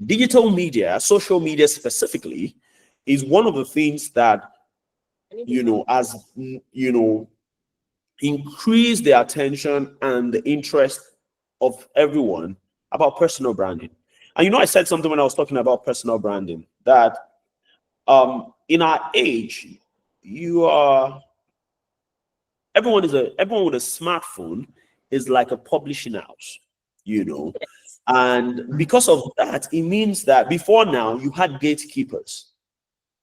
digital media, social media specifically, is one of the things that, as increase the attention and the interest of everyone about personal branding. And I said something when I was talking about personal branding, that in our age, everyone with a smartphone is like a publishing house, and because of that, it means that before now you had gatekeepers,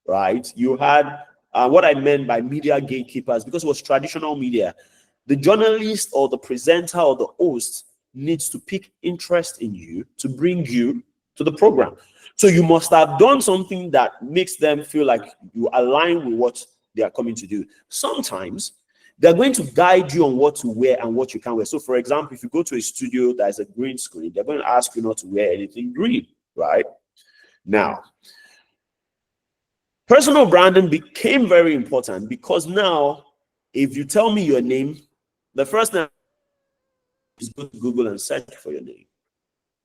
right? You had what I meant by media gatekeepers, because it was traditional media. The journalist or the presenter or the host needs to pick interest in you to bring you to the program. So you must have done something that makes them feel like you align with what they are coming to do. Sometimes they're going to guide you on what to wear and what you can wear. So, for example, if you go to a studio that is a green screen, they're going to ask you not to wear anything green, right? Now, personal branding became very important because now, if you tell me your name, the first thing is go to Google and search for your name.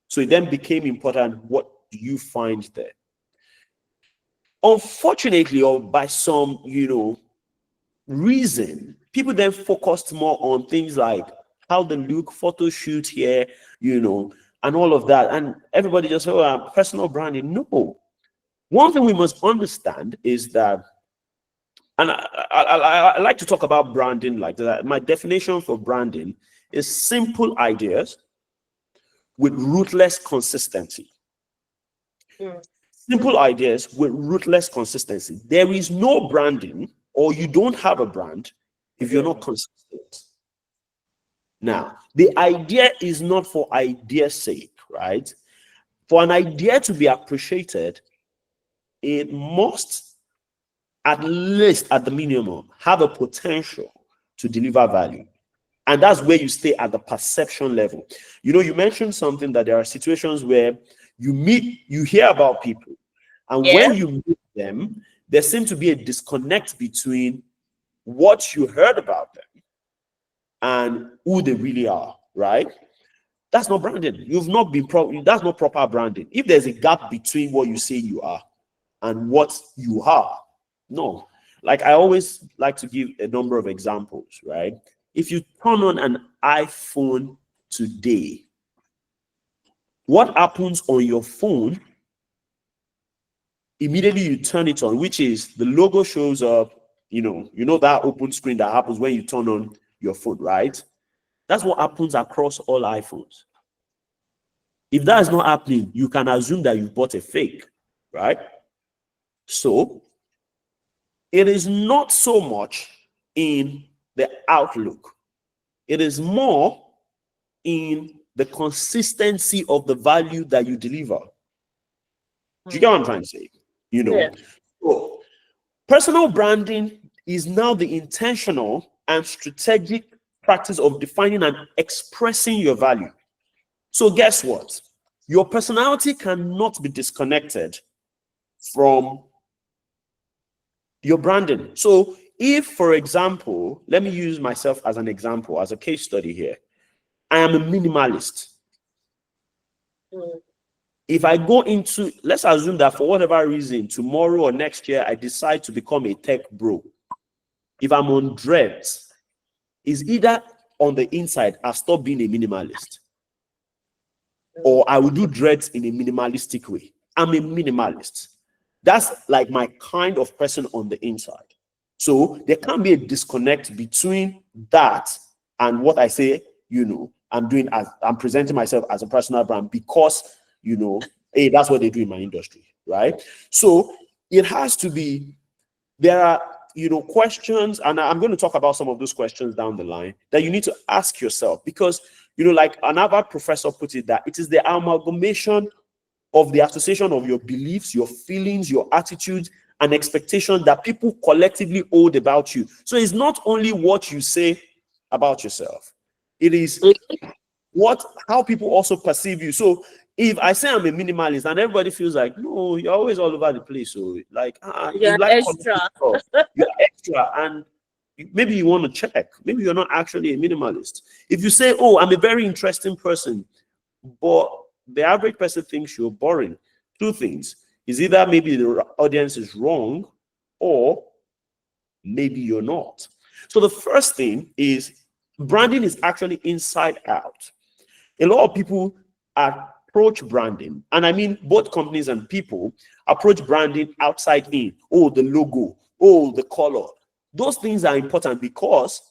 So it then became important, what do you find there? Unfortunately, or by some, reason, people then focused more on things like how they look, photo shoot here, and all of that. And everybody just said, oh, personal branding. No. One thing we must understand is that, and I like to talk about branding like that. My definition for branding is simple ideas with ruthless consistency. Simple ideas with ruthless consistency. There is no branding, or you don't have a brand, if you're not consistent. Now, the idea is not for idea's sake, right? For an idea to be appreciated, it must, at least at the minimum, have a potential to deliver value. And that's where you stay at the perception level. You mentioned something, that there are situations where you hear about people, and when you meet them, there seems to be a disconnect between what you heard about them and who they really are, right? That's not branding. You've not been that's not proper branding. If there's a gap between what you say you are and what you are, no. Like, I always like to give a number of examples, right? If you turn on an iPhone today, what happens on your phone immediately you turn it on, which is the logo shows up, that open screen that happens when you turn on your phone, right? That's what happens across all iPhones. If that is not happening, you can assume that you bought a fake, right? So it is not so much in the outlook. It is more in the consistency of the value that you deliver. Do you get what I'm trying to say? So personal branding is now the intentional and strategic practice of defining and expressing your value. So guess what? Your personality cannot be disconnected from your branding. So if, for example, let me use myself as an example, as a case study here. I am a minimalist. If I go into, let's assume that for whatever reason, tomorrow or next year, I decide to become a tech bro. If I'm on dreads, is either on the inside, I stop being a minimalist, or I will do dreads in a minimalistic way. I'm a minimalist. That's like my kind of person on the inside. So there can be a disconnect between that and what I say, I'm doing, as I'm presenting myself as a personal brand, because, hey, that's what they do in my industry, right? So it has to be, there are, questions, and I'm going to talk about some of those questions down the line that you need to ask yourself, because, like another professor put it, that it is the amalgamation of the association of your beliefs, your feelings, your attitudes, and expectations that people collectively hold about you. So it's not only what you say about yourself, it is how people also perceive you. So if I say I'm a minimalist and everybody feels like, no, you're always all over the place, so like, you're extra. You're extra, and maybe you want to check. Maybe you're not actually a minimalist. If you say, oh, I'm a very interesting person, but the average person thinks you're boring, two things. Is either maybe the audience is wrong, or maybe you're not. So the first thing is branding is actually inside out. A lot of people approach branding, and I mean both companies and people approach branding outside in. Oh, the logo, oh, the color. Those things are important because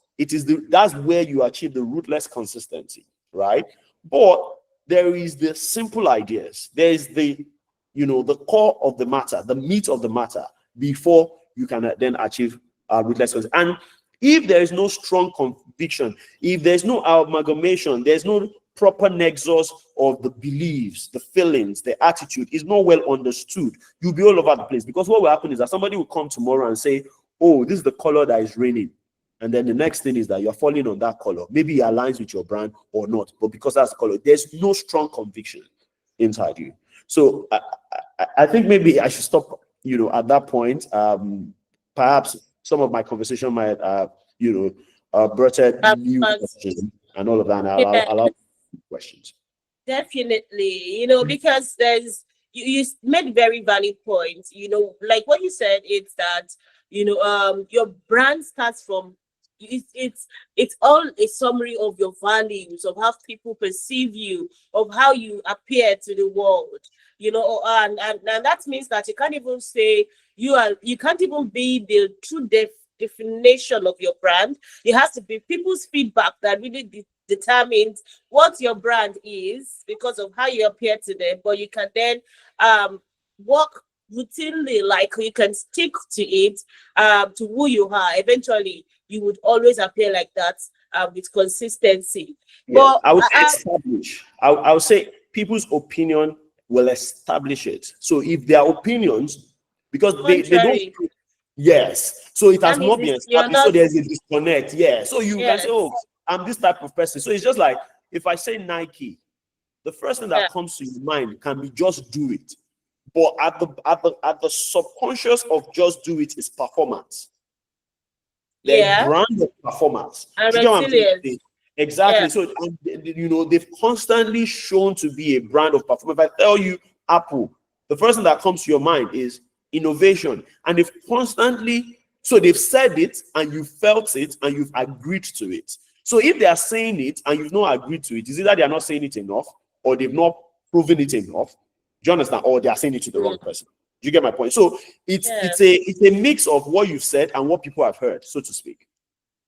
that's where you achieve the ruthless consistency, right? But there is the simple ideas. There is the core of the matter, the meat of the matter, before you can then achieve ruthless consistency. And if there is no strong conviction, if there's no amalgamation, there's no proper nexus of the beliefs, the feelings, the attitude is not well understood, you'll be all over the place. Because what will happen is that somebody will come tomorrow and say, oh, this is the color that is raining. And then the next thing is that you're falling on that color. Maybe it aligns with your brand or not, but because that's the color, there's no strong conviction inside you. So I think maybe I should stop, at that point. Perhaps some of my conversation might, brought out new questions and all of that. And I'll allow questions. Definitely, because you made very valid points. Like what you said, it's that your brand starts from it's all a summary of your values, of how people perceive you, of how you appear to the world. And that means that you can't even say you can't even be the true definition of your brand. It has to be people's feedback that really determines what your brand is because of how you appear to them. But you can then work routinely, like you can stick to it, to who you are. Eventually you would always appear like that, with consistency. Yeah, But I would say establish. I would say people's opinion will establish it. So if their opinions, because they don't. Yes. So it has not been established. So there's a disconnect. Yeah. So you can say, oh, I'm this type of person. So it's just like if I say Nike, the first thing that comes to your mind can be just do it. But at the subconscious of just do it is performance. The brand of performance. Exactly. Yeah. So they've constantly shown to be a brand of performance. If I tell you Apple, the first thing that comes to your mind is innovation. And they've said it and you felt it and you've agreed to it. So if they are saying it and you've not agreed to it, is either they are not saying it enough or they've not proven it enough. Do you understand? Or they are saying it to the wrong person. Do you get my point? So it's a mix of what you've said and what people have heard, so to speak.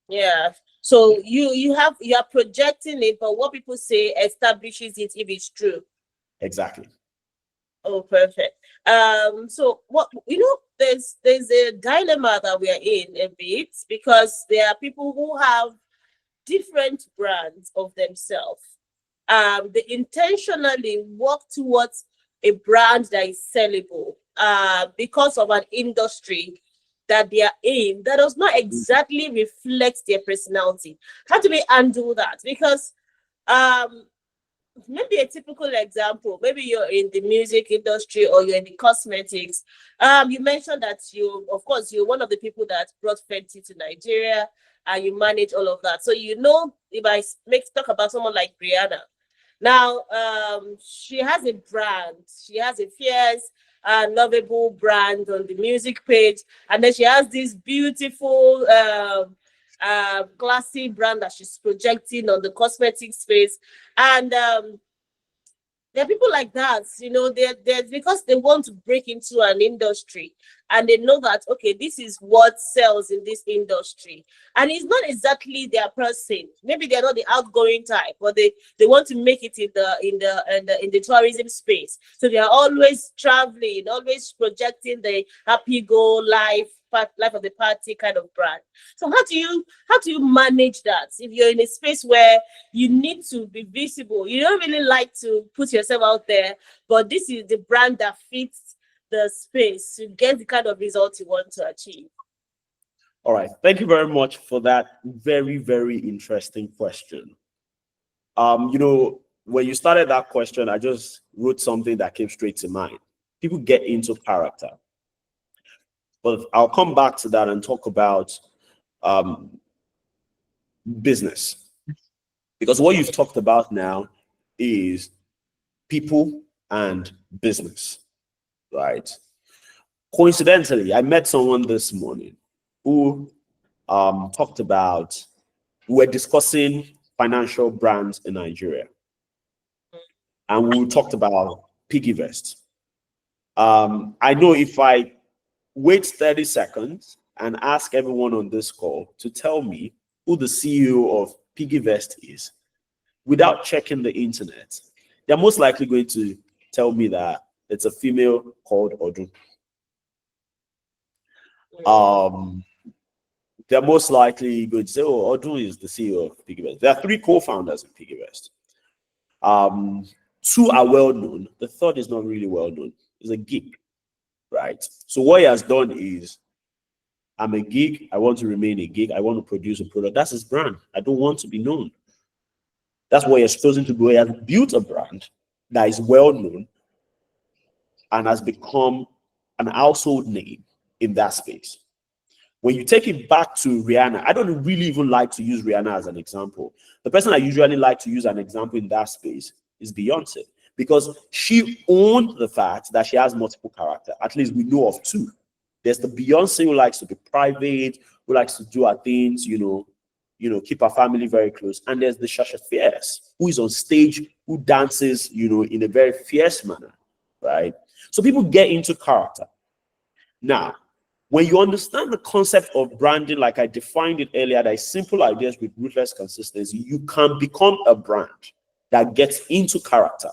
Yeah. So you are projecting it, but what people say establishes it if it's true. Exactly. Oh, perfect. So what there's a dilemma that we are in a bit, because there are people who have different brands of themselves. They intentionally work towards a brand that is sellable, because of an industry that they are in that does not exactly reflect their personality. How do we undo that? Because maybe a typical example, maybe you're in the music industry or you're in the cosmetics. You mentioned that you're one of the people that brought Fenty to Nigeria and you manage all of that. So if I talk about someone like Rihanna, now she has a brand, she has a fierce lovable brand on the music page, and then she has this beautiful classy brand that she's projecting on the cosmetic space. And there are people like that, they're because they want to break into an industry and they know that, okay, this is what sells in this industry. And it's not exactly their person. Maybe they're not the outgoing type, but they want to make it in the tourism space. So they are always traveling, always projecting the happy-go life of the party kind of brand. So how do you manage that if you're in a space where you need to be visible? You don't really like to put yourself out there, but this is the brand that fits the space to get the kind of results you want to achieve. All right, thank you very much for that very, very interesting question. When you started that question, I just wrote something that came straight to mind. People get into character. But I'll come back to that and talk about business. Because what you've talked about now is people and business. right? Coincidentally, I met someone this morning who talked about, we were discussing financial brands in Nigeria, and we talked about PiggyVest. I know if I wait 30 seconds and ask everyone on this call to tell me who the CEO of PiggyVest is without checking the internet, they're most likely going to tell me that it's a female called Odun. They're most likely going to say, oh, Odun is the CEO of PiggyVest. There are 3 co-founders of PiggyVest. 2 are well known. The third is not really well known. He's a geek, right? So what he has done is, I'm a geek. I want to remain a geek. I want to produce a product. That's his brand. I don't want to be known. That's what he has chosen to do. He has built a brand that is well known and has become an household name in that space. When you take it back to Rihanna, I don't really even like to use Rihanna as an example. The person I usually like to use an example in that space is Beyonce, because she owned the fact that she has multiple characters. At least we know of 2. There's the Beyonce who likes to be private, who likes to do her things, keep her family very close. And there's the Sasha Fierce, who is on stage, who dances, in a very fierce manner, right? So people get into character. Now, when you understand the concept of branding, like I defined it earlier, that is simple ideas with ruthless consistency, you can become a brand that gets into character.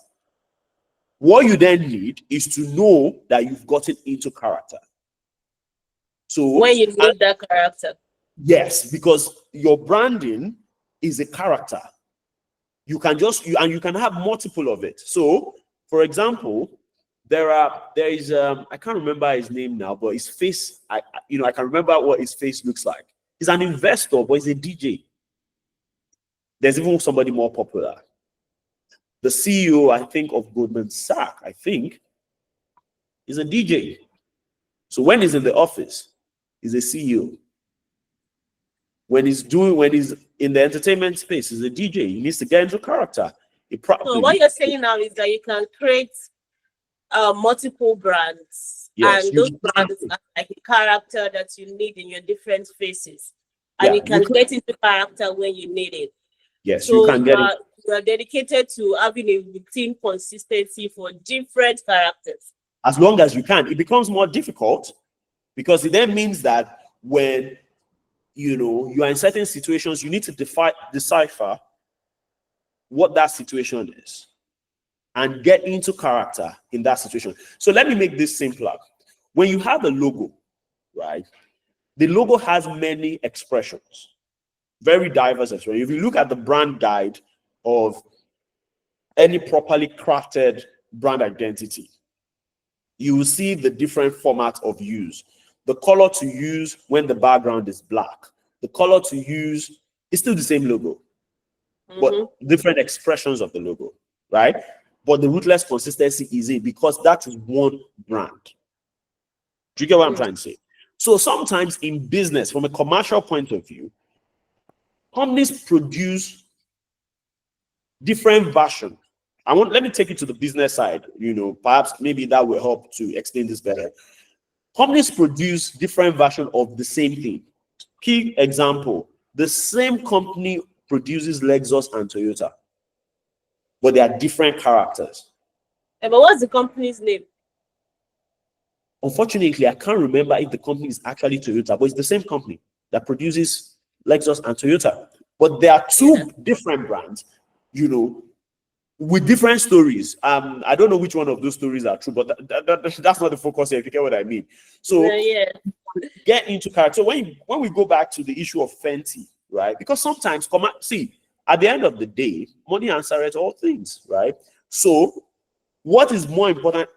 What you then need is to know that you've gotten into character. So when you need that character. Yes, because your branding is a character. You can you can have multiple of it. So, for example, there is I can't remember his name now, but his face, I can remember what his face looks like. He's an investor, but he's a DJ. There's even somebody more popular. The CEO, I think, of Goldman Sachs, I think, is a DJ. So when he's in the office, he's a CEO. When he's in the entertainment space, he's a DJ. He needs to get into character. So what you're saying now is that you can create multiple brands, yes, and those brands are like a character that you need in your different phases, and you can get into character when you need it. Yes, so you can get it. You are dedicated to having a routine consistency for different characters. As long as you can. It becomes more difficult because it then means that when you are in certain situations, you need to decipher what that situation is and get into character in that situation. So let me make this simpler. When you have a logo, right, the logo has many expressions, very diverse expressions. If you look at the brand guide of any properly crafted brand identity, you will see the different formats of use. The color to use when the background is black. The color to use is still the same logo, but different expressions of the logo, right? But the ruthless consistency is it because that is one brand. Do you get what I'm trying to say? So sometimes in business, from a commercial point of view, companies produce different versions. Let me take it to the business side, perhaps maybe that will help to explain this better. Companies produce different versions of the same thing. Key example, the same company produces Lexus and Toyota, but they are different characters. But what's the company's name? Unfortunately, I can't remember if the company is actually Toyota, but it's the same company that produces Lexus and Toyota. But there are 2 different brands, with different stories. I don't know which one of those stories are true, but that's not the focus here, if you get what I mean. So get into character. So when we go back to the issue of Fenty, right? Because sometimes, at the end of the day, money answers all things, right? So what is more important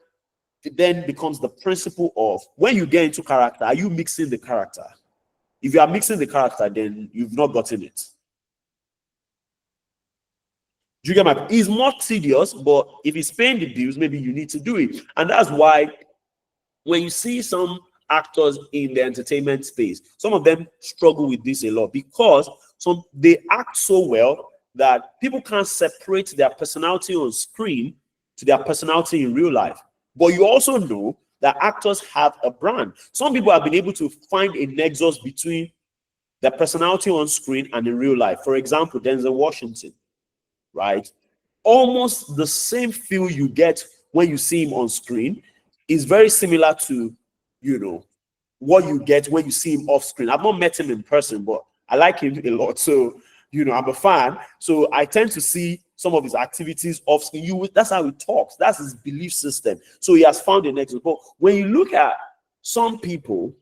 then becomes the principle of when you get into character, are you mixing the character? If you are mixing the character, then you've not gotten it. Do you get my point? It's more tedious, but if it's paying the bills, maybe you need to do it. And that's why when you see some actors in the entertainment space, some of them struggle with this a lot because they act so well that people can't separate their personality on screen to their personality in real life. But you also know that actors have a brand. Some people have been able to find a nexus between their personality on screen and in real life. For example, Denzel Washington, right? Almost the same feel you get when you see him on screen is very similar to, what you get when you see him off screen. I've not met him in person, but I like him a lot. So, I'm a fan. So I tend to see some of his activities off screen. That's how he talks. That's his belief system. So he has found a nexus. But when you look at some people,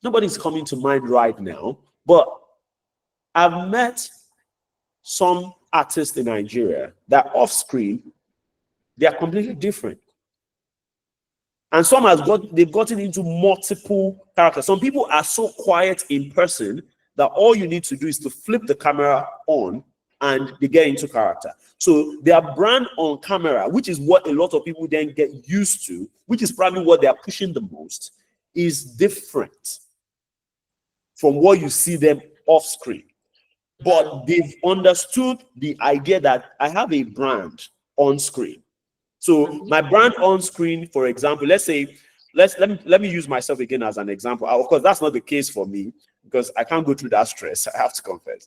nobody's coming to mind right now, but I've met some artists in Nigeria that off screen, they are completely different. And some they've gotten into multiple characters. Some people are so quiet in person that all you need to do is to flip the camera on and they get into character. So their brand on camera, which is what a lot of people then get used to, which is probably what they are pushing the most, is different from what you see them off screen. But they've understood the idea that I have a brand on screen. So my brand on screen, for example, let me use myself again as an example. Of course, that's not the case for me because I can't go through that stress. I have to confess.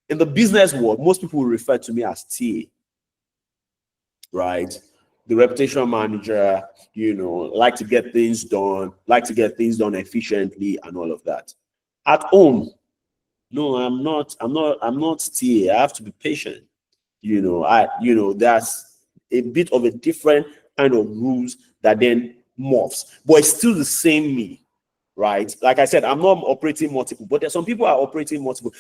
In the business world, most people will refer to me as TA, right? The reputation manager, like to get things done efficiently and all of that. At home, no, I'm not TA. I have to be patient. That's a bit of a different kind of rules that then morphs, but it's still the same me, right? Like I said, I'm not operating multiple, but there's some people are operating multiple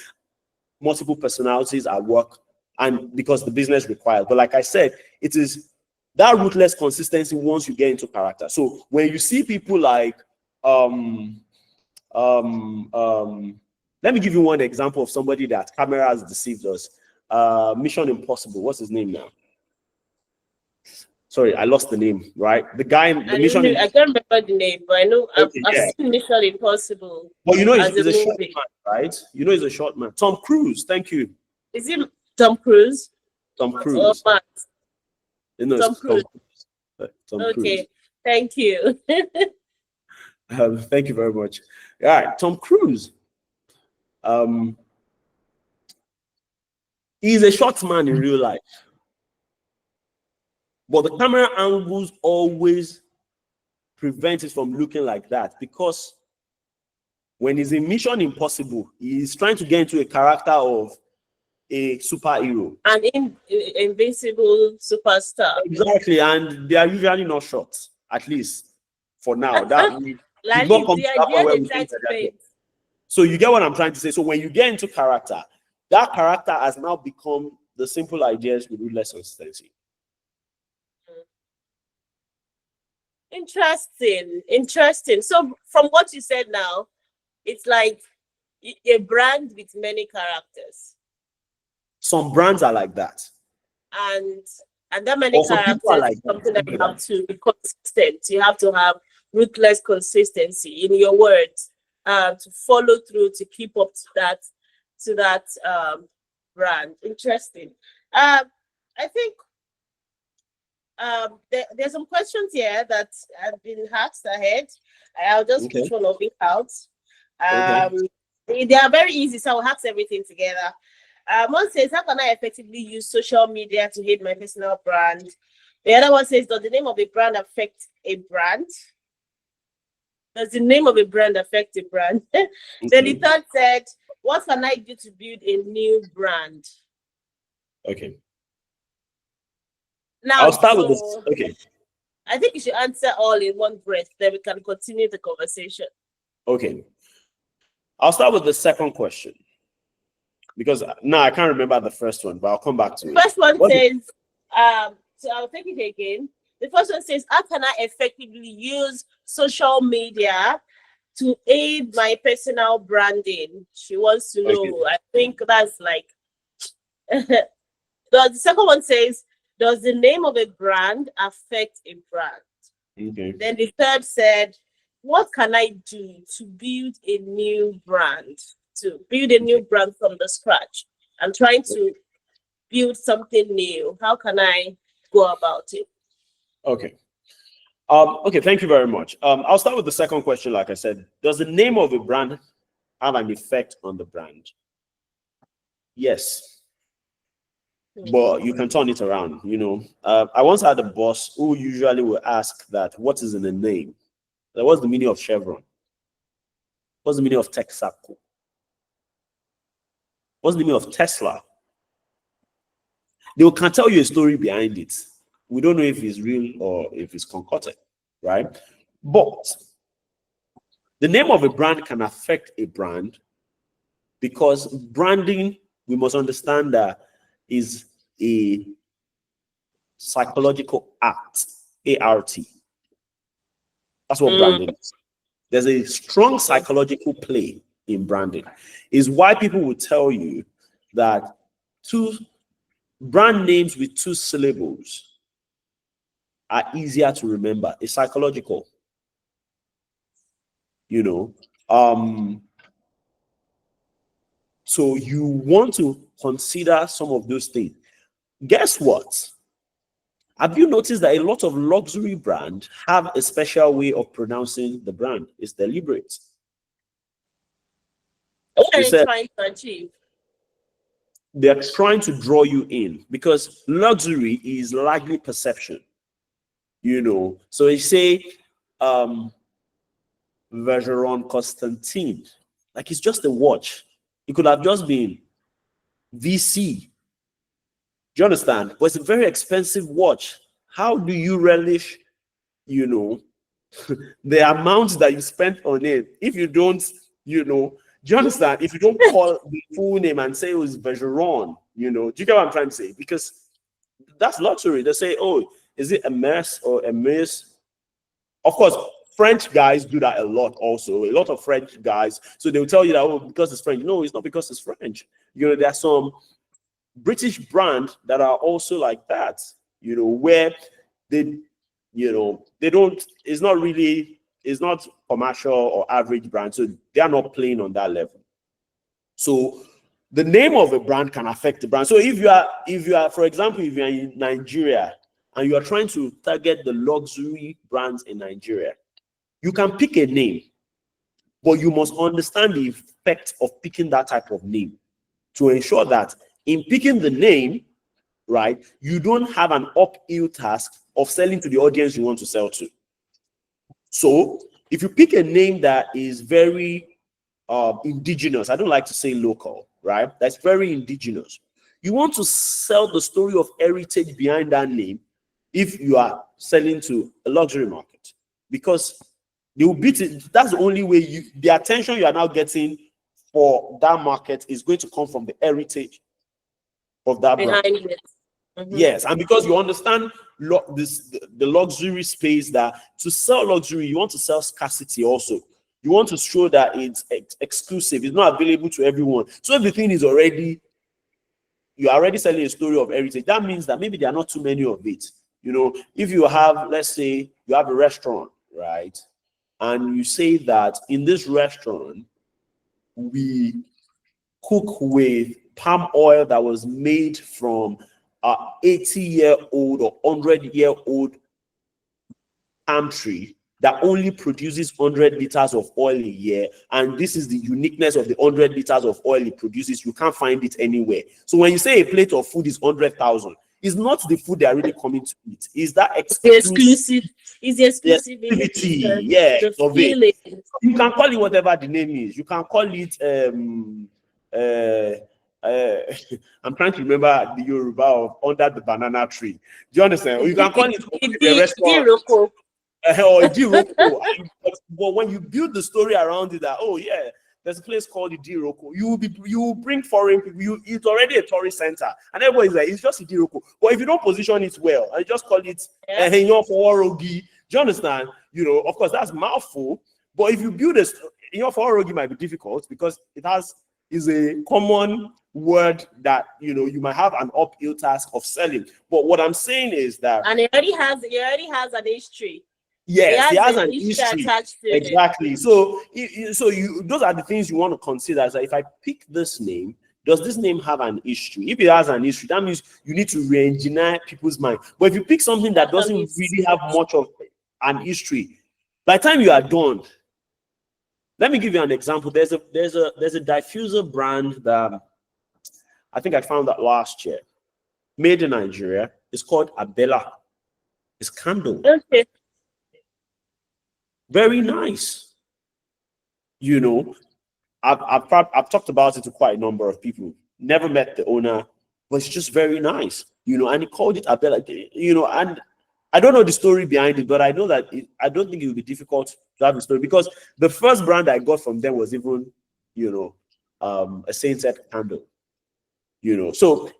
personalities at work, and because the business requires. But like I said, it is that ruthless consistency once you get into character. So when you see people like let me give you one example of somebody that camera has deceived us. Mission Impossible. What's his name now? Sorry, I lost the name, right? The guy, I can't remember the name, but I know I've seen Mission Impossible. Well, he's a short man, right? He's a short man. Tom Cruise, thank you. Is it Tom Cruise? Tom Cruise. Tom Cruise. Tom okay, Cruise. Thank you. Thank you very much. All right, Tom Cruise. He's a short man in real life. But the camera angles always prevent it from looking like that, because when he's in Mission Impossible, he's trying to get into a character of a superhero. An invincible superstar. Exactly, and they are usually not short, at least for now. So you get what I'm trying to say. So when you get into character, that character has now become the simple ideas with less consistency. Interesting. So from what you said now, it's like a brand with many characters. Some brands are like that. And that many characters is something that you have to be consistent. You have to have ruthless consistency in your words, to follow through, to keep up to that brand. Interesting. I think there's some questions here that have been asked ahead. I'll just push one of it out. They are very easy, so I'll ask everything together. One says, how can I effectively use social media to hit my personal brand? The other one says, does the name of a brand affect a brand? Does the name of a brand affect a brand? Then the third said, what can I do to build a new brand? Okay. Now, I'll start with this. Okay. I think you should answer all in one breath, then we can continue the conversation. Okay. I'll start with the second question, because now I can't remember the first one, but I'll come back to it. The first one says, so I'll take it again. The first one says, how can I effectively use social media to aid my personal branding? She wants to know. Okay. I think that's like, the second one says, does the name of a brand affect a brand? Okay. Then the third said, what can I do to build a new brand? To build a new brand from the scratch. I'm trying to build something new. How can I go about it? Okay. Okay, thank you very much. I'll start with the second question. Like I said, does the name of a brand have an effect on the brand? Yes, but you can turn it around. I once had a boss who usually will ask that, what is in the name? Like, what's the meaning of Chevron? What's the meaning of Texaco? What's the meaning of Tesla? They can tell you a story behind it. We don't know if it's real or if it's concocted, right? But the name of a brand can affect a brand, because branding, we must understand that, is a psychological act, ART. That's what branding is. There's a strong psychological play in branding. Is why people will tell you that two brand names with 2 syllables are easier to remember. It's psychological. So you want to consider some of those things. Guess what? Have you noticed that a lot of luxury brands have a special way of pronouncing the brand? It's deliberate. What are they trying to achieve? They're trying to draw you in, because luxury is largely perception. So they say Vacheron Constantin, like, it's just a watch. It could have just been VC. Do you understand? But it's a very expensive watch. How do you relish, the amount that you spent on it, if you don't, do you understand? If you don't call the full name and say it was Vacheron, do you get what I'm trying to say? Because that's luxury. They say, oh, is it Hermes or Hermes? Of course, French guys do that a lot also. A lot of French guys. So they'll tell you that, oh, because it's French. No, it's not because it's French. There are some British brands that are also like that, where they don't, it's not commercial or average brand. So they are not playing on that level. So the name of a brand can affect the brand. So if you are, for example, if you're in Nigeria and you are trying to target the luxury brands in Nigeria, you can pick a name, but you must understand the effect of picking that type of name to ensure that in picking the name, right, you don't have an uphill task of selling to the audience you want to sell to. So if you pick a name that is very indigenous, I don't like to say local, right? That's very indigenous. You want to sell the story of heritage behind that name if you are selling to a luxury market, because they will beat it. That's the only way the attention you are now getting for that market is going to come from the heritage of that brand. Yes, and because you understand the luxury space, that to sell luxury, you want to sell scarcity also. You want to show that it's exclusive, it's not available to everyone. So if the thing is already, you're already selling a story of heritage, that means that maybe there are not too many of it. If you have, let's say, you have a restaurant, right? And you say that in this restaurant, we cook with palm oil that was made from 80-year-old or 100-year-old palm tree that only produces 100 liters of oil a year, and this is the uniqueness of the 100 liters of oil it produces. You can't find it anywhere. So when you say a plate of food is 100,000, it's not the food they are really coming to eat. Is that exclusive? Is the exclusivity? Yeah, the feeling. You can call it whatever the name is. You can call it I'm trying to remember the Yoruba of under the banana tree. Do you understand? Or you can call it the restaurant. Or Diroko. But when you build the story around it, that, oh yeah, there's a place called the Diroko, you will bring foreign people. It's already a tourist center, and everybody's like, it's just a Diroko. But if you don't position it well and just call it Henyon Foworogi, do you understand? Of course that's mouthful. But if you build a Henyon Foworogi, might be difficult because is a common word that you might have an uphill task of selling. But what I'm saying is that, and it already has an history. Yes, he has an history attached to exactly. It. So those are the things you want to consider. So if I pick this name, does this name have an history? If it has an history, that means you need to re-engineer people's mind. But if you pick something that doesn't really have much of an history, by the time you are done, let me give you an example. There's a diffuser brand that I think I found that last year, made in Nigeria. It's called Abela. It's candle. Okay. Very nice. You know, I've talked about it to quite a number of people. Never met the owner, but it's just very nice. You know, and he called it Abela. You know, and I don't know the story behind it, but I know that I don't think it will be difficult to have a story, because the first brand I got from them was even, you know, a Saintset candle. You know, so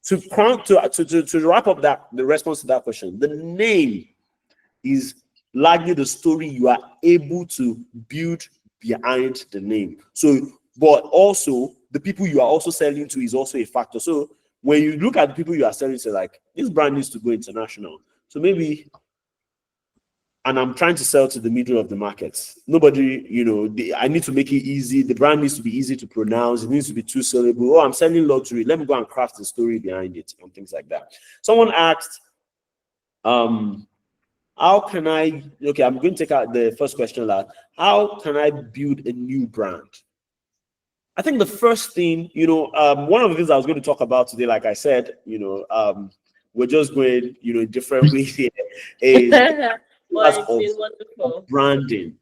to wrap up the response to that question, the name is largely the story you are able to build behind the name. So, but also the people you are also selling to is also a factor. So when you look at the people you are selling to, like, this brand needs to go international. So maybe, and I'm trying to sell to the middle of the market. Nobody, you know, I need to make it easy. The brand needs to be easy to pronounce. It needs to be too sellable. Oh, I'm selling luxury. Let me go and craft the story behind it and things like that. Someone asked, how can I, okay, I'm going to take out the first question last. How can I build a new brand? I think the first thing, you know, one of the things I was going to talk about today, like I said, you know, we're just going, you know, in different ways here, is Well, it's wonderful. branding.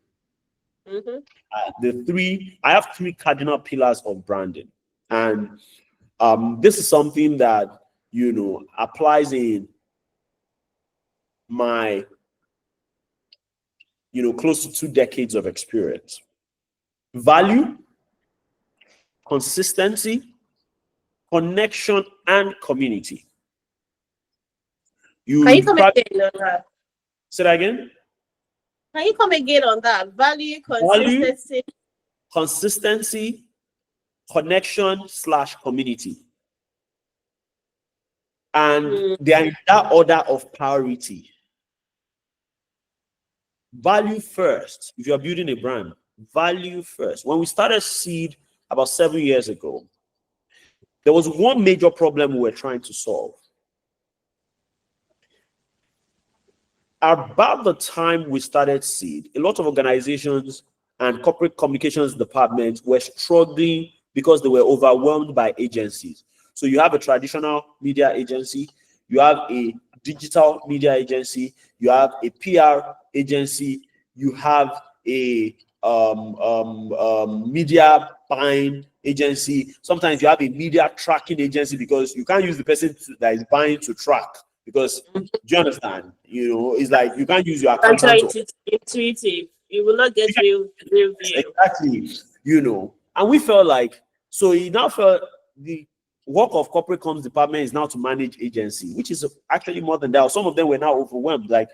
Mm-hmm. I have three cardinal pillars of branding. And this is something that, you know, applies in my, you know, close to 2 decades of experience. Value, consistency, connection, and community. Can you come again on that? Say that again? Can you come again on that? Value, consistency. Consistency, connection / community. And they are in that order of priority. Value first. If you are building a brand, value first. When we started Seed about 7 years ago, there was one major problem we were trying to solve. About the time we started Seed, a lot of organizations and corporate communications departments were struggling because they were overwhelmed by agencies. So you have a traditional media agency, you have a digital media agency, you have a PR agency, you have a media buying agency. Sometimes you have a media tracking agency, because you can't use the person that is buying to track, because do you understand? You know, it's like you can't use your accountant. It's intuitive. You will not get real view. Exactly. You know, and we felt like, so he now felt the work of corporate comms department is now to manage agency, which is actually more than that. Some of them were now overwhelmed. Like,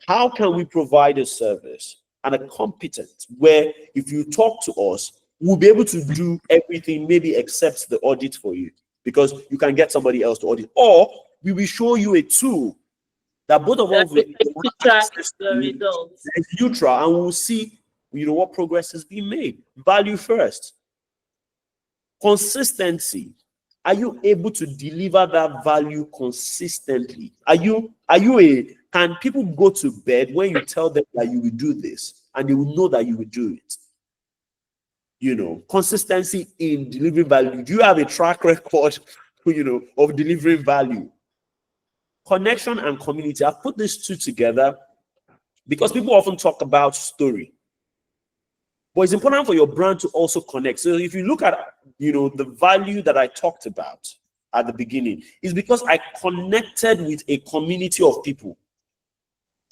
how can we provide a service and a competent where if you talk to us, we'll be able to do everything, maybe except the audit for you, because you can get somebody else to audit, or we will show you a tool that both of us will track the results. It's neutral, and we'll see, you know, what progress is being made. Value first. Consistency. Are you able to deliver that value consistently? Can people go to bed when you tell them that you will do this, and they will know that you will do it? You know, consistency in delivering value. Do you have a track record, you know, of delivering value? Connection and community. I've put these two together because people often talk about story, but it's important for your brand to also connect. So if you look at, you know, the value that I talked about at the beginning, is because I connected with a community of people,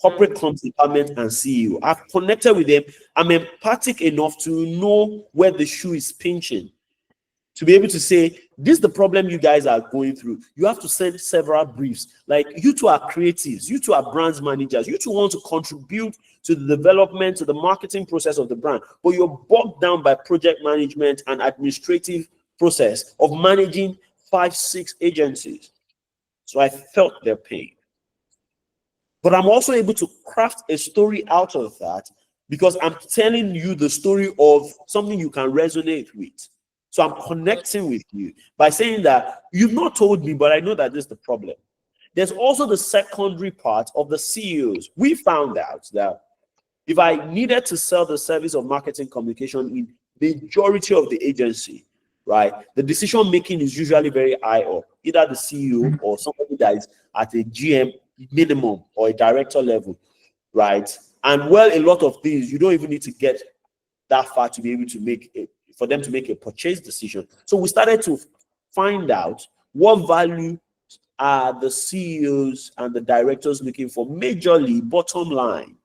corporate comms department and CEO. I've connected with them. I'm empathic enough to know where the shoe is pinching, to be able to say, this is the problem you guys are going through. You have to send several briefs. Like, you two are creatives, you two are brands managers, you two want to contribute to the development, to the marketing process of the brand, but you're bogged down by project management and administrative process of managing 5-6 agencies. So I felt their pain. But I'm also able to craft a story out of that, because I'm telling you the story of something you can resonate with. So I'm connecting with you by saying that you've not told me, but I know that this is the problem. There's also the secondary part of the CEOs. We found out that if I needed to sell the service of marketing communication in majority of the agency, right, the decision making is usually very high up, either the CEO or somebody that is at a GM minimum or a director level, right? And well, a lot of things you don't even need to get that far to be able to make it for them to make a purchase decision. So we started to find out what value are the CEOs and the directors looking for, majorly bottom line.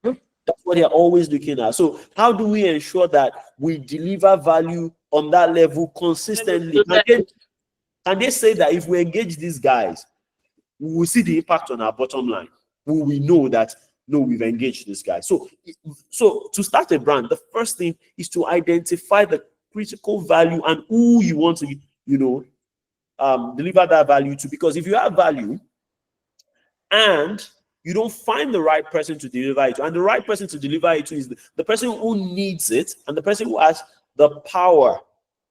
That's what they're always looking at. So how do we ensure that we deliver value on that level consistently? Can they say that if we engage these guys, we will see the impact on our bottom line? Will we know that, no, we've engaged this guy? So to start a brand, the first thing is to identify the critical value and who you want to, deliver that value to. Because if you have value and you don't find the right person to deliver it to, and the right person to deliver it to is the person who needs it and the person who has the power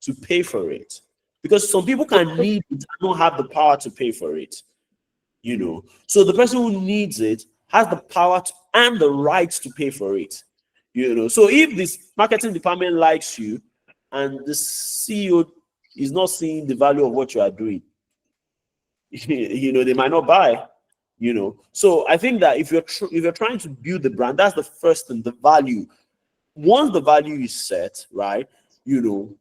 to pay for it. Because some people can need it and don't have the power to pay for it. So the person who needs it has the power and the right to pay for it. So if this marketing department likes you and the CEO is not seeing the value of what you are doing, they might not buy. So I think that if you're trying to build the brand, that's the first thing, the value. Once the value is set, right, you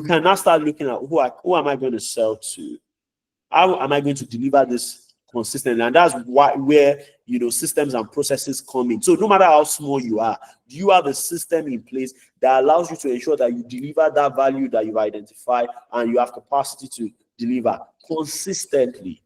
can now start looking at who am I going to sell to? How am I going to deliver this consistently? And that's where systems and processes come in. So no matter how small you are, you have a system in place that allows you to ensure that you deliver that value that you've identified and you have capacity to deliver consistently,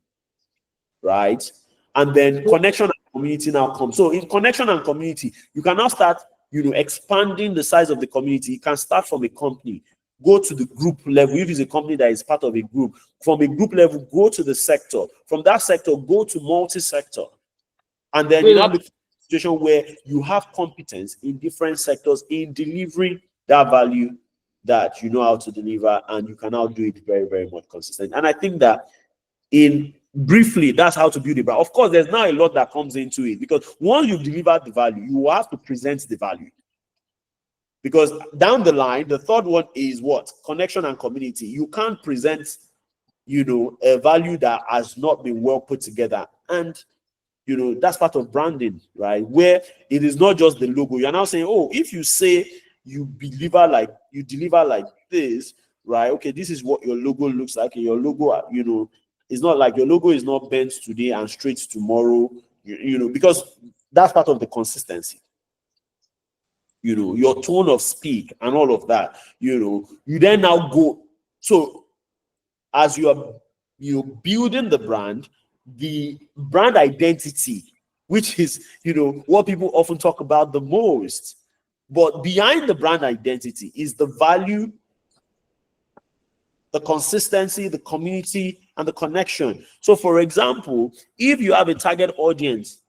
right? And then connection and community now comes. So in connection and community, you can now start expanding the size of the community. You can start from a company, go to the group level. If it's a company that is part of a group, from a group level, go to the sector. From that sector, go to multi-sector. And then you have a situation where you have competence in different sectors in delivering that value that you know how to deliver, and you can now do it very, very much consistent. And I think that briefly, that's how to build a brand. Of course, there's now a lot that comes into it, because once you've delivered the value, you have to present the value. Because down the line, the third one is what? Connection and community. You can't present, a value that has not been well put together. And, that's part of branding, right? Where it is not just the logo. You're now saying, oh, if you say you deliver like this, right? Okay, this is what your logo looks like. And your logo, it's not like your logo is not bent today and straight tomorrow, because that's part of the consistency. Your tone of speak and all of that, you then now go. So as you're building the brand identity, which is, what people often talk about the most. But behind the brand identity is the value, the consistency, the community, and the connection. So for example, if you have a target audience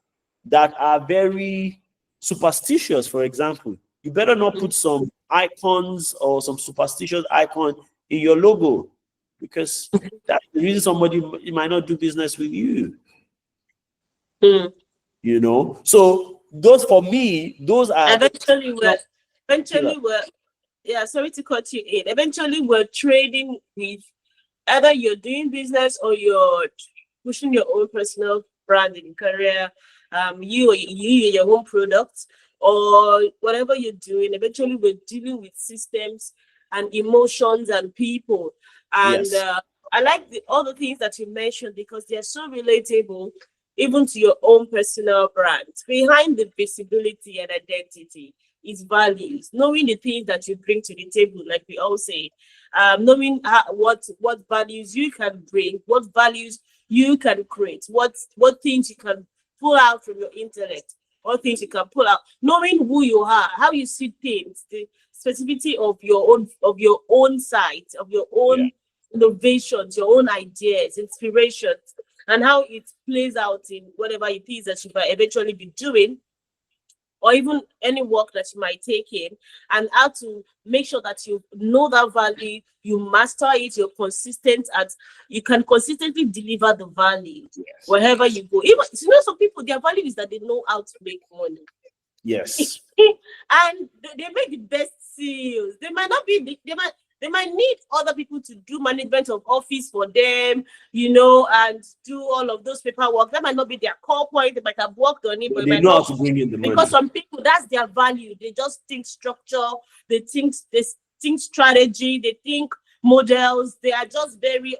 that are very superstitious, for example, you better not put some icons or some superstitious icon in your logo, because that's the reason somebody might not do business with you. So those, for me, those are eventually we're yeah, sorry to cut you in. Eventually we're trading with, either you're doing business or you're pushing your own personal branding career, you your own products, or whatever you're doing. Eventually we're dealing with systems and emotions and people. And Yes. I like all the things that you mentioned, because they're so relatable even to your own personal brand. Behind the visibility and identity is values, knowing the things that you bring to the table, like we all say, knowing what values you can bring, what values you can create, what things you can pull out from your intellect, what things you can pull out, knowing who you are, how you see things, the specificity of your own site, of your own innovations, your own ideas, inspirations, and how it plays out in whatever it is that you might eventually be doing. or even any work that you might take in, and how to make sure that you know that value, you master it, you're consistent at, you can consistently deliver the value wherever you go. Even, you know, some people, their value is that they know how to make money. Yes. And they make the best CEOs. They might not be, they might need other people to do management of office for them, you know, and do all of those paperwork. That might not be their core point. They might have worked on it, but it They might know how not, to bring in the money. because some people, that's their value. They just think structure, they think strategy, they think models. They are just very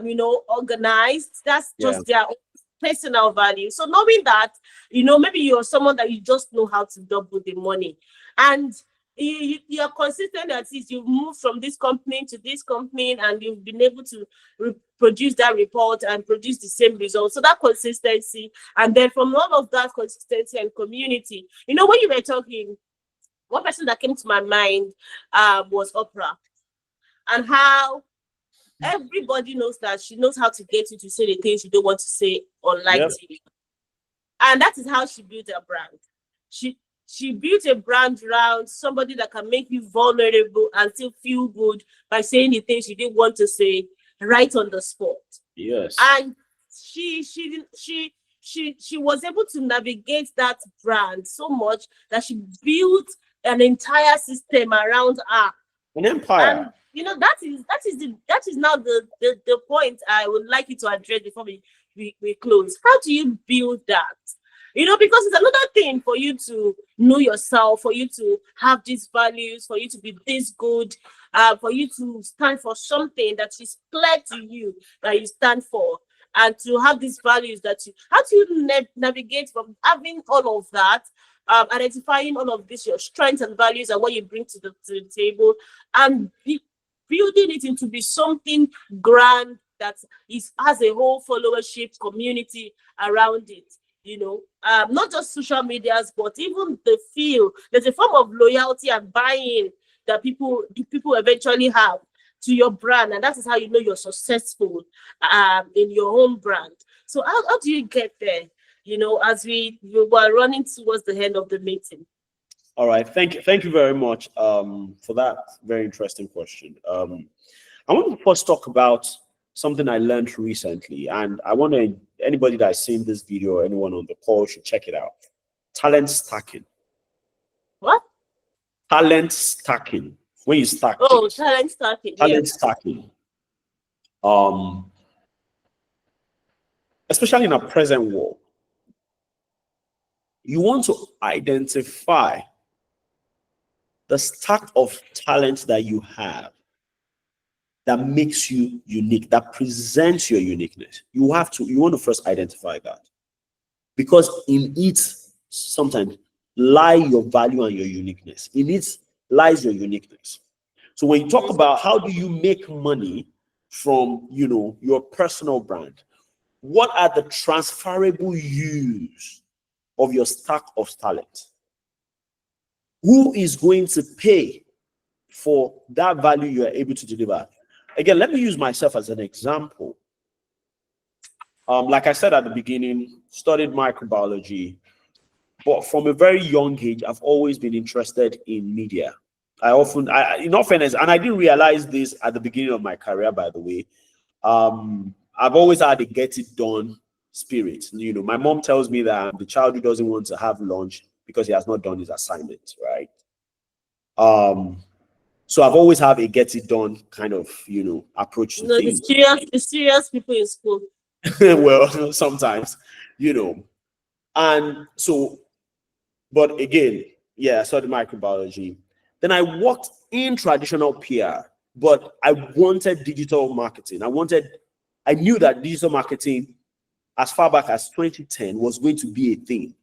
you know, organized. That's just their own personal value. So knowing that, you know, maybe you're someone that you just know how to double the money, and you're consistent at this. You've moved from this company to this company, and you've been able to produce that report and produce the same results. So that consistency, and then from all of that consistency and community, you know, when you were talking, one person that came to my mind was Oprah, and how everybody knows that she knows how to get you to say the things you don't want to say on live TV. And that is how she built a brand. She built a brand around somebody that can make you vulnerable and still feel good by saying the things you didn't want to say right on the spot. Yes. And she was able to navigate that brand so much that she built an entire system around her. An empire. And you know, that is now the point I would like you to address before we close. How do you build that? You know, because it's another thing for you to know yourself, for you to have these values, for you to be this good, for you to stand for something that is clear to you that you stand for, and to have these values that you, how do you navigate from having all of that, identifying all of this, your strengths and values and what you bring to the table, and building it into be something grand that has a whole followership community around it, you know, not just social medias, but even the feel. There's a form of loyalty and buying that people eventually have to your brand, and that is how you know you're successful in your own brand. So how do you get there, you know, as we were running towards the end of the meeting? All right, thank you very much for that very interesting question. I want to first talk about something I learned recently, and I want to, anybody that's seen this video or anyone on the call should check it out. Talent stacking. What? Talent stacking. When you stack. Oh, talent stacking. Talent stacking. Especially in our present world, you want to identify the stack of talent that you have that makes you unique, that presents your uniqueness. You want to first identify that, because in it sometimes lie your value and your uniqueness. In it lies your uniqueness. So when you talk about how do you make money from, you know, your personal brand, what are the transferable use of your stack of talent? Who is going to pay for that value you are able to deliver? Again, let me use myself as an example. Like I said at the beginning, studied microbiology, but from a very young age, I've always been interested in media. In all fairness, and I didn't realize this at the beginning of my career, by the way, I've always had a get it done spirit. You know, my mom tells me that I'm the child who doesn't want to have lunch because he has not done his assignment, right? So I've always had a get it done kind of, you know, approach to things. The serious people in school. Well, sometimes, you know. And so, but again, yeah, I studied microbiology. Then I worked in traditional PR, but I wanted digital marketing. I knew that digital marketing, as far back as 2010, was going to be a thing,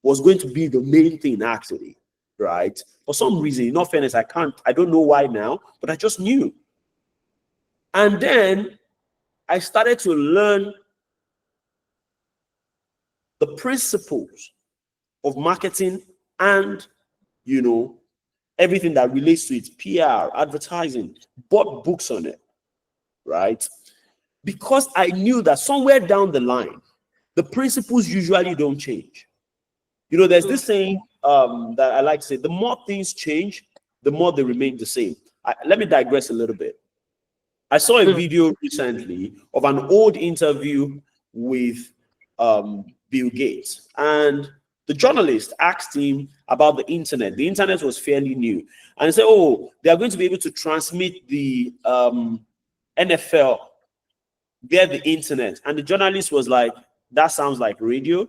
was going to be the main thing, actually, right? For some reason, in all fairness, I don't know why now, but I just knew. And then I started to learn the principles of marketing and, you know, everything that relates to it, PR, advertising, bought books on it, right? Because I knew that somewhere down the line, the principles usually don't change. You know, there's this saying, that I like to say, the more things change, the more they remain the same. Let me digress a little bit. I saw a video recently of an old interview with Bill Gates, and the journalist asked him about the internet. The internet was fairly new, and he said, "Oh, they are going to be able to transmit the NFL via the internet." And the journalist was like, "That sounds like radio."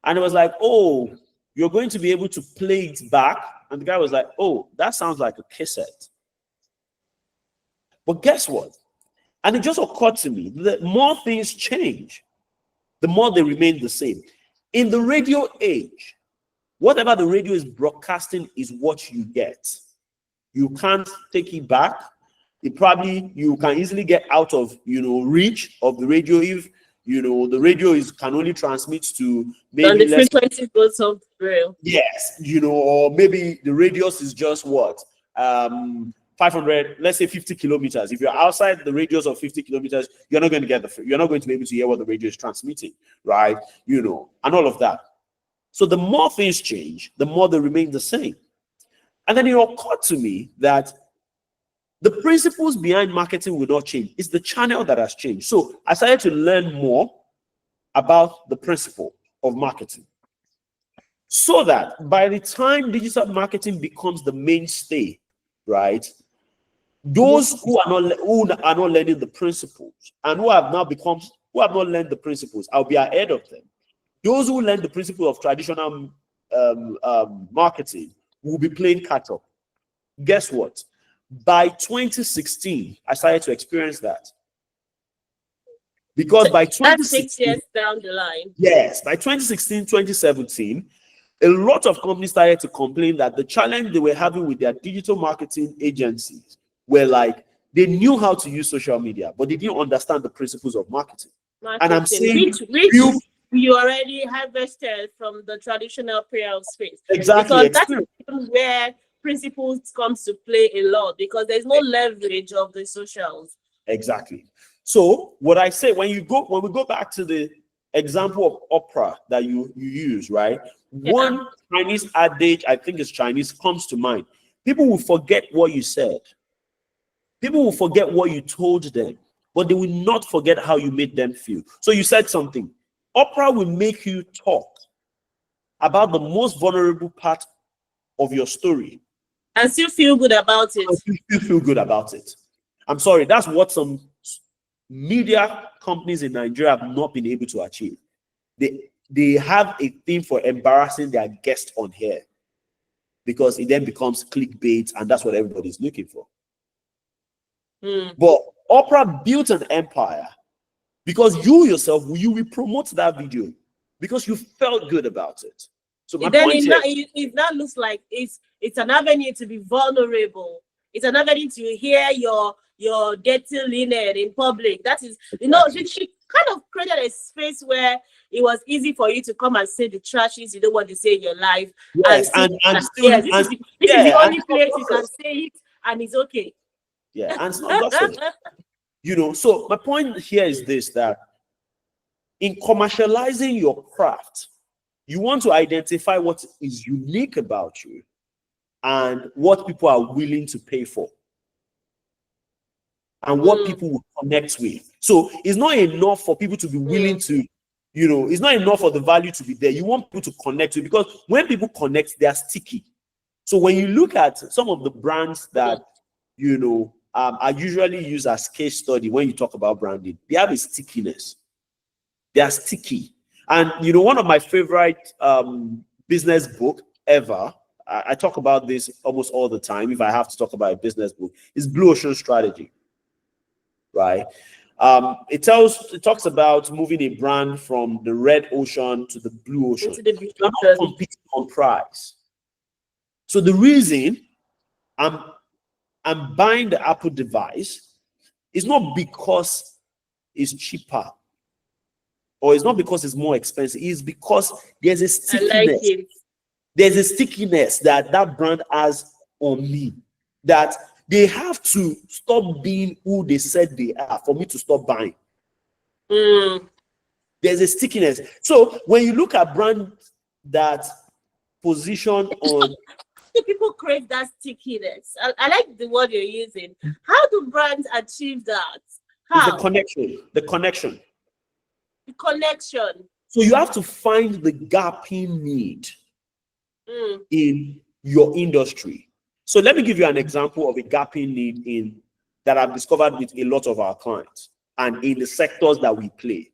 And it was like, "Oh, you're going to be able to play it back." And the guy was like, "Oh, that sounds like a cassette." But guess what? And it just occurred to me that more things change, the more they remain the same. In the radio age, whatever the radio is broadcasting is what you get. You can't take it back. You can easily get out of reach of the radio if the radio can only transmit to maybe the frequency goes off rail. Yes, or maybe the radius is just what 500, let's say 50 kilometers. If you're outside the radius of 50 kilometers, you're not going to be able to hear what the radio is transmitting, right? And all of that. So the more things change, the more they remain the same. And then it occurred to me that the principles behind marketing will not change. It's the channel that has changed. So I started to learn more about the principle of marketing, so that by the time digital marketing becomes the mainstay, right, those who are not learning the principles and who have not learned the principles, I'll be ahead of them. Those who learn the principle of traditional marketing will be playing catch up. Guess what? By 2016, I started to experience that. Because by 2016, that's 6 years down the line. Yes, by 2016, 2017, a lot of companies started to complain that the challenge they were having with their digital marketing agencies were like, they knew how to use social media, but they didn't understand the principles of marketing. And I'm saying, which you already harvested from the traditional prayer space. Exactly. Because that's where principles comes to play a lot, because there's no leverage of the socials. Exactly. So what I say, when we go back to the example of Oprah that you use, right? Yeah. One Chinese adage, I think it's Chinese, comes to mind. People will forget what you said. People will forget what you told them, but they will not forget how you made them feel. So you said something. Oprah will make you talk about the most vulnerable part of your story. And still feel good about it. And still feel good about it. I'm sorry, that's what some media companies in Nigeria have not been able to achieve. They have a thing for embarrassing their guests on here, because it then becomes clickbait, and that's what everybody's looking for. But Oprah built an empire because you yourself, you will promote that video because you felt good about it. So my then point it now looks like it's an avenue to be vulnerable. It's an avenue to hear your dirty linen in public. That is, she kind of created a space where it was easy for you to come and say the trashes you don't want to say in your life. Yes, this is the only place you can say it, and it's okay. Yeah, and it's not gossip. So my point here is this, that in commercializing your craft, you want to identify what is unique about you and what people are willing to pay for and what people will connect with. So it's not enough for people to be willing to, it's not enough for the value to be there. You want people to connect with, because when people connect, they are sticky. So when you look at some of the brands that, are usually used as case study when you talk about branding, they have a stickiness. They are sticky. And, one of my favorite business book ever, I talk about this almost all the time if I have to talk about a business book, is Blue Ocean Strategy, right? It talks about moving a brand from the red ocean to the blue ocean. You're not competing on price. So the reason I'm buying the Apple device is not because it's cheaper, or it's not because it's more expensive. It's because there's a stickiness. There's a stickiness that brand has on me, that they have to stop being who they said they are for me to stop buying. There's a stickiness. So when you look at brands that position on. Do people crave that stickiness? I like the word you're using. How do brands achieve that? Is the How? connection. The connection. The connection. So you have to find the gapping need Mm. in your industry. So let me give you an example of a gapping need in that I've discovered with a lot of our clients and in the sectors that we play,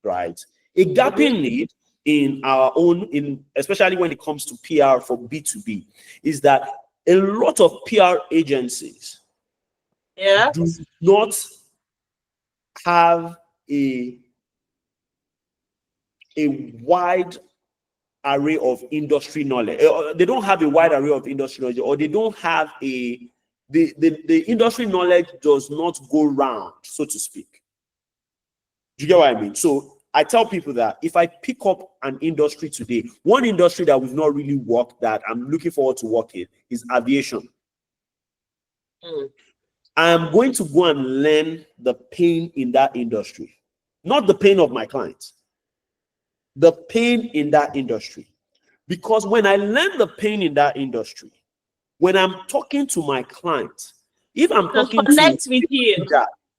right? A gapping need in our own, especially when it comes to PR for B2B, is that a lot of PR agencies do not have a wide array of industry knowledge. They don't have a wide array of industry knowledge, or they don't have the industry knowledge does not go round, so to speak. Do you get what I mean? So I tell people that if I pick up an industry today, one industry that we've not really worked that I'm looking forward to work in is aviation. I'm going to go and learn the pain in that industry, not the pain of my clients, the pain in that industry. Because when I learn the pain in that industry, when I'm talking to my clients, if I'm talking connect with you,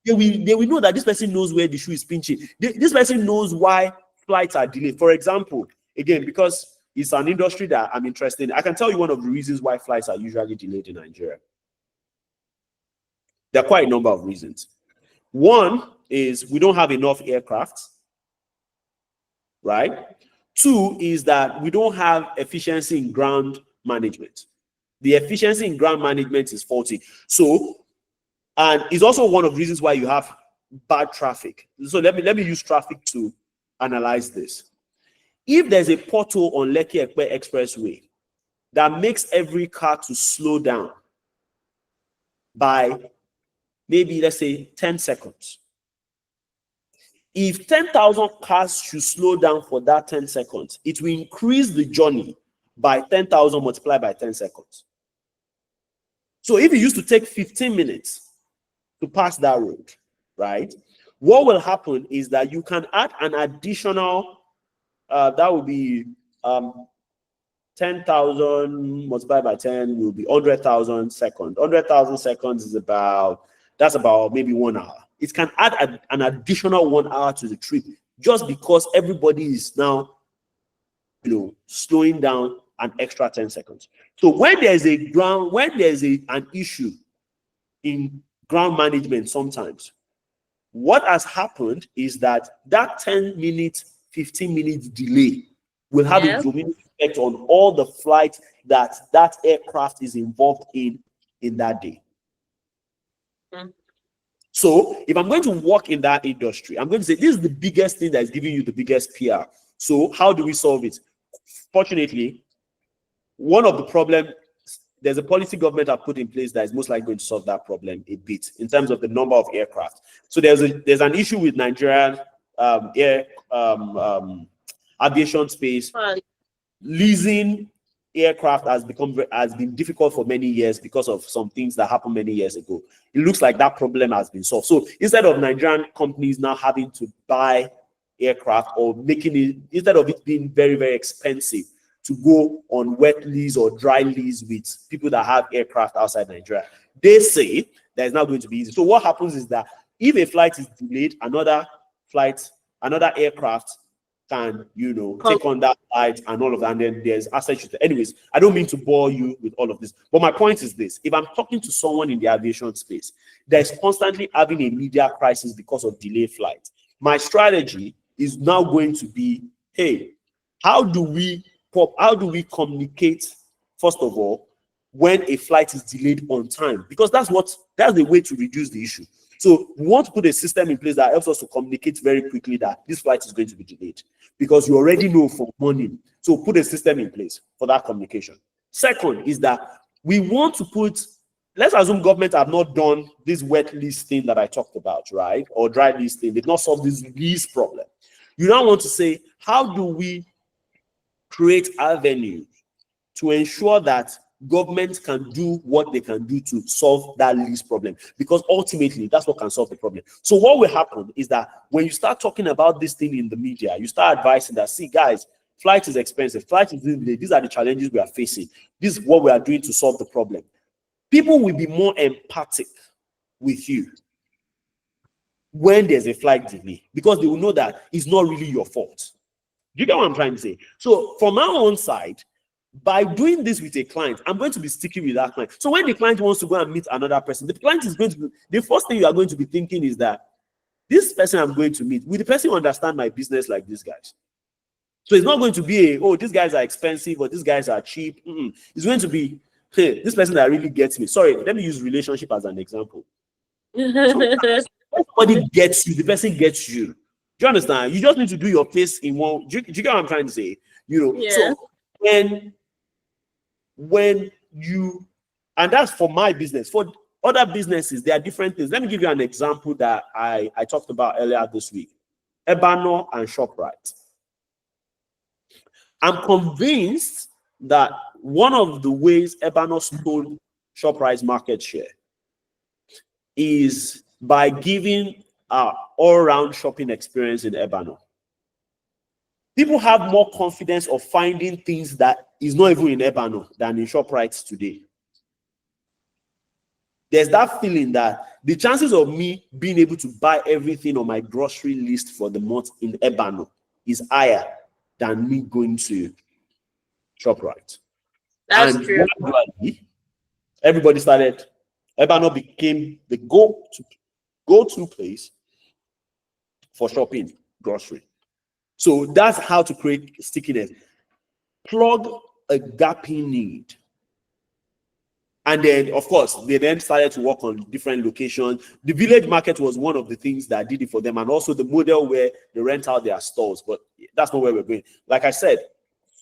they will know that this person knows where the shoe is pinching. This person knows why flights are delayed. For example, again, because it's an industry that I'm interested in, I can tell you one of the reasons why flights are usually delayed in Nigeria. There are quite a number of reasons. One is we don't have enough aircraft, right? Two is that we don't have efficiency in ground management. The efficiency in ground management is faulty. So, and it's also one of the reasons why you have bad traffic. So let me use traffic to analyze this. If there's a pothole on Lekki Ekpe Expressway that makes every car to slow down by maybe, let's say, 10 seconds. If 10,000 cars should slow down for that 10 seconds, it will increase the journey by 10,000 multiplied by 10 seconds. So if it used to take 15 minutes to pass that road, right? What will happen is that you can add an additional, that would be 10,000 multiplied by 10 will be 100,000 seconds. 100,000 seconds is about maybe 1 hour. It can add an additional 1 hour to the trip just because everybody is now, slowing down an extra 10 seconds. So when there's an issue in ground management, sometimes what has happened is that 10 minutes, 15 minutes delay will have a domino effect on all the flights that aircraft is involved in that day. So if I'm going to work in that industry, I'm going to say this is the biggest thing that is giving you the biggest PR. So how do we solve it? Fortunately, one of the problems, there's a policy government have put in place that is most likely going to solve that problem a bit in terms of the number of aircraft. So there's an issue with Nigerian aviation space. Leasing aircraft has been difficult for many years because of some things that happened many years ago. It looks like that problem has been solved. So instead of Nigerian companies now having to buy aircraft or instead of it being very, very expensive to go on wet lease or dry lease with people that have aircraft outside Nigeria, they say that it's not going to be easy. So what happens is that if a flight is delayed, another aircraft can, take on that flight and all of that, and then there's assets. Anyways, I don't mean to bore you with all of this, but my point is this: if I'm talking to someone in the aviation space that is constantly having a media crisis because of delayed flights, my strategy is now going to be, hey, how do we communicate, first of all, when a flight is delayed on time? Because that's the way to reduce the issue. So we want to put a system in place that helps us to communicate very quickly that this flight is going to be delayed, because you already know from morning. So put a system in place for that communication. Second is that we want to let's assume government have not done this wet lease thing that I talked about, right? Or dry lease thing. They've not solved this lease problem. You now want to say, how do we create avenues to ensure that government can do what they can do to solve that lease problem? Because ultimately, that's what can solve the problem. So what will happen is that when you start talking about this thing in the media, you start advising that, see, guys, Flight is expensive. Flight is delayed. These are the challenges we are facing. This is what we are doing to solve the problem. People will be more empathic with you when there's a flight delay because they will know that it's not really your fault. Do you get what I'm trying to say? So from my own side, by doing this with a client, I'm going to be sticky with that client. So when the client wants to go and meet another person, the client is going to be, the first thing you are going to be thinking is that this person I'm going to meet, will the person understand my business like these guys? So it's not going to be a, oh, these guys are expensive or these guys are cheap. It's going to be, hey, this person that really gets me. Sorry, let me use relationship as an example. Somebody gets you, the person gets you. Do you understand? You just need to do your face in one. Do you get what I'm trying to say? You know, Yeah. so when you, and that's for my business. For other businesses, there are different things. Let me give you an example that I talked about earlier this week. Ebano and ShopRite. I'm convinced that one of the ways Ebano stole ShopRite's market share is by giving an all-round shopping experience in Ebano. People have more confidence of finding things that is not even in Ebano than in ShopRite today. There's that feeling that the chances of me being able to buy everything on my grocery list for the month in Ebano is higher than me going to ShopRite. That's and true. gradually, everybody started, Ebano became the go-to place for shopping grocery. So that's how to create stickiness. Plug a gaping need. And then, of course, they then started to work on different locations. The village market was one of the things that did it for them, and also the model where they rent out their stores. But that's not where we're going. Like I said,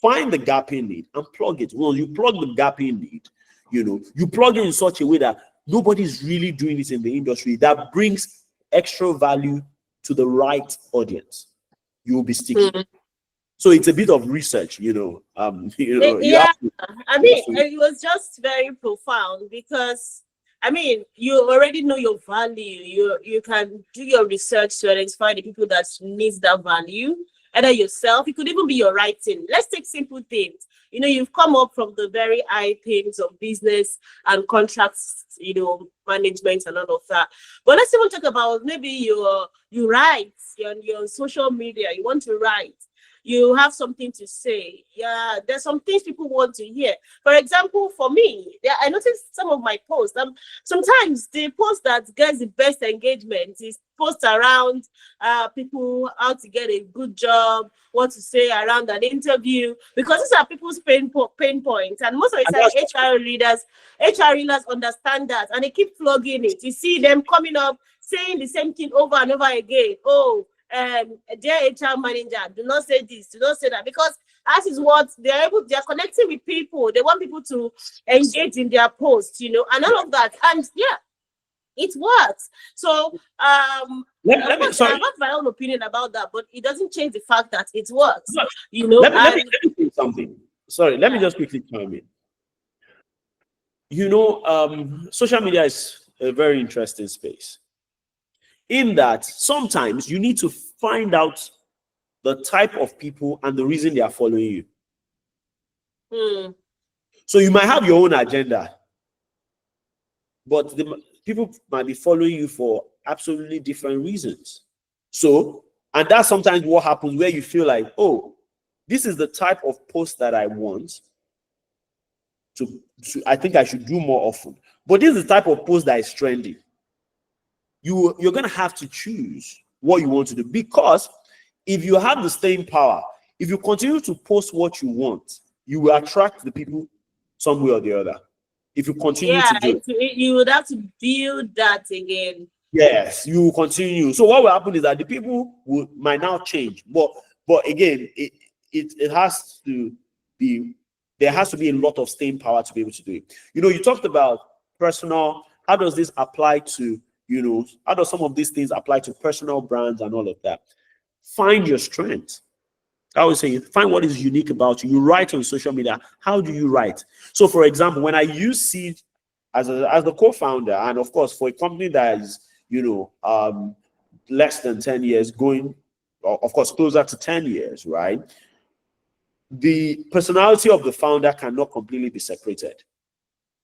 find the gaping need and plug it. Well, you plug the gaping need, you know, you plug it in such a way that nobody's really doing this in the industry that brings extra value to the right audience. You will be sticky. So it's a bit of research, you know. You Yeah, have to, I mean, it was just very profound because, I mean, you already know your value. You can do your research to identify the people that needs that value, either yourself. It could even be your writing. Let's take simple things. You know, you've come up from the very high things of business and contracts, you know, management and all of that. But let's even talk about maybe you write on your social media. You want to write. You have something to say. Yeah, there's some things people want to hear. For example, for me, I noticed some of my posts. Sometimes the post that gets the best engagement is posts around people how to get a good job, what to say around an interview, because these are people's pain points. And most of the time, HR leaders understand that, and they keep plugging it. You see them coming up saying the same thing over and over again. Oh, dear HR manager, do not say this, do not say that, because that is what they're connecting with people. They want people to engage in their posts, you know, and all of that. And yeah, it works. So I have my own opinion about that, but it doesn't change the fact that it works. You know, let me say something. Sorry, let me just quickly chime in. You know, social media is a very interesting space. In that sometimes you need to find out the type of people and the reason they are following you. So you might have your own agenda, but the people might be following you for absolutely different reasons. So, and that's sometimes what happens where you feel like, oh, this is the type of post that I want to I think I should do more often. But this is the type of post that is trending. You're going to have to choose what you want to do, because if you have the staying power, if you continue to post what you want, you will attract the people some way or the other. If you continue to do it, you would have to build that again. Yes, you will continue. So what will happen is that the people might now change, but again, it has to be, there has to be a lot of staying power to be able to do it. You know, you talked about personal. How does this apply to, you know, how does some of these things apply to personal brands and all of that? Find your strength. I would say find what is unique about you. You write on social media. How do you write? So, for example, when I use Seed as the co-founder, and of course for a company that is, you know, less than 10 years, going, of course, closer to 10 years, right? the personality of the founder cannot completely be separated.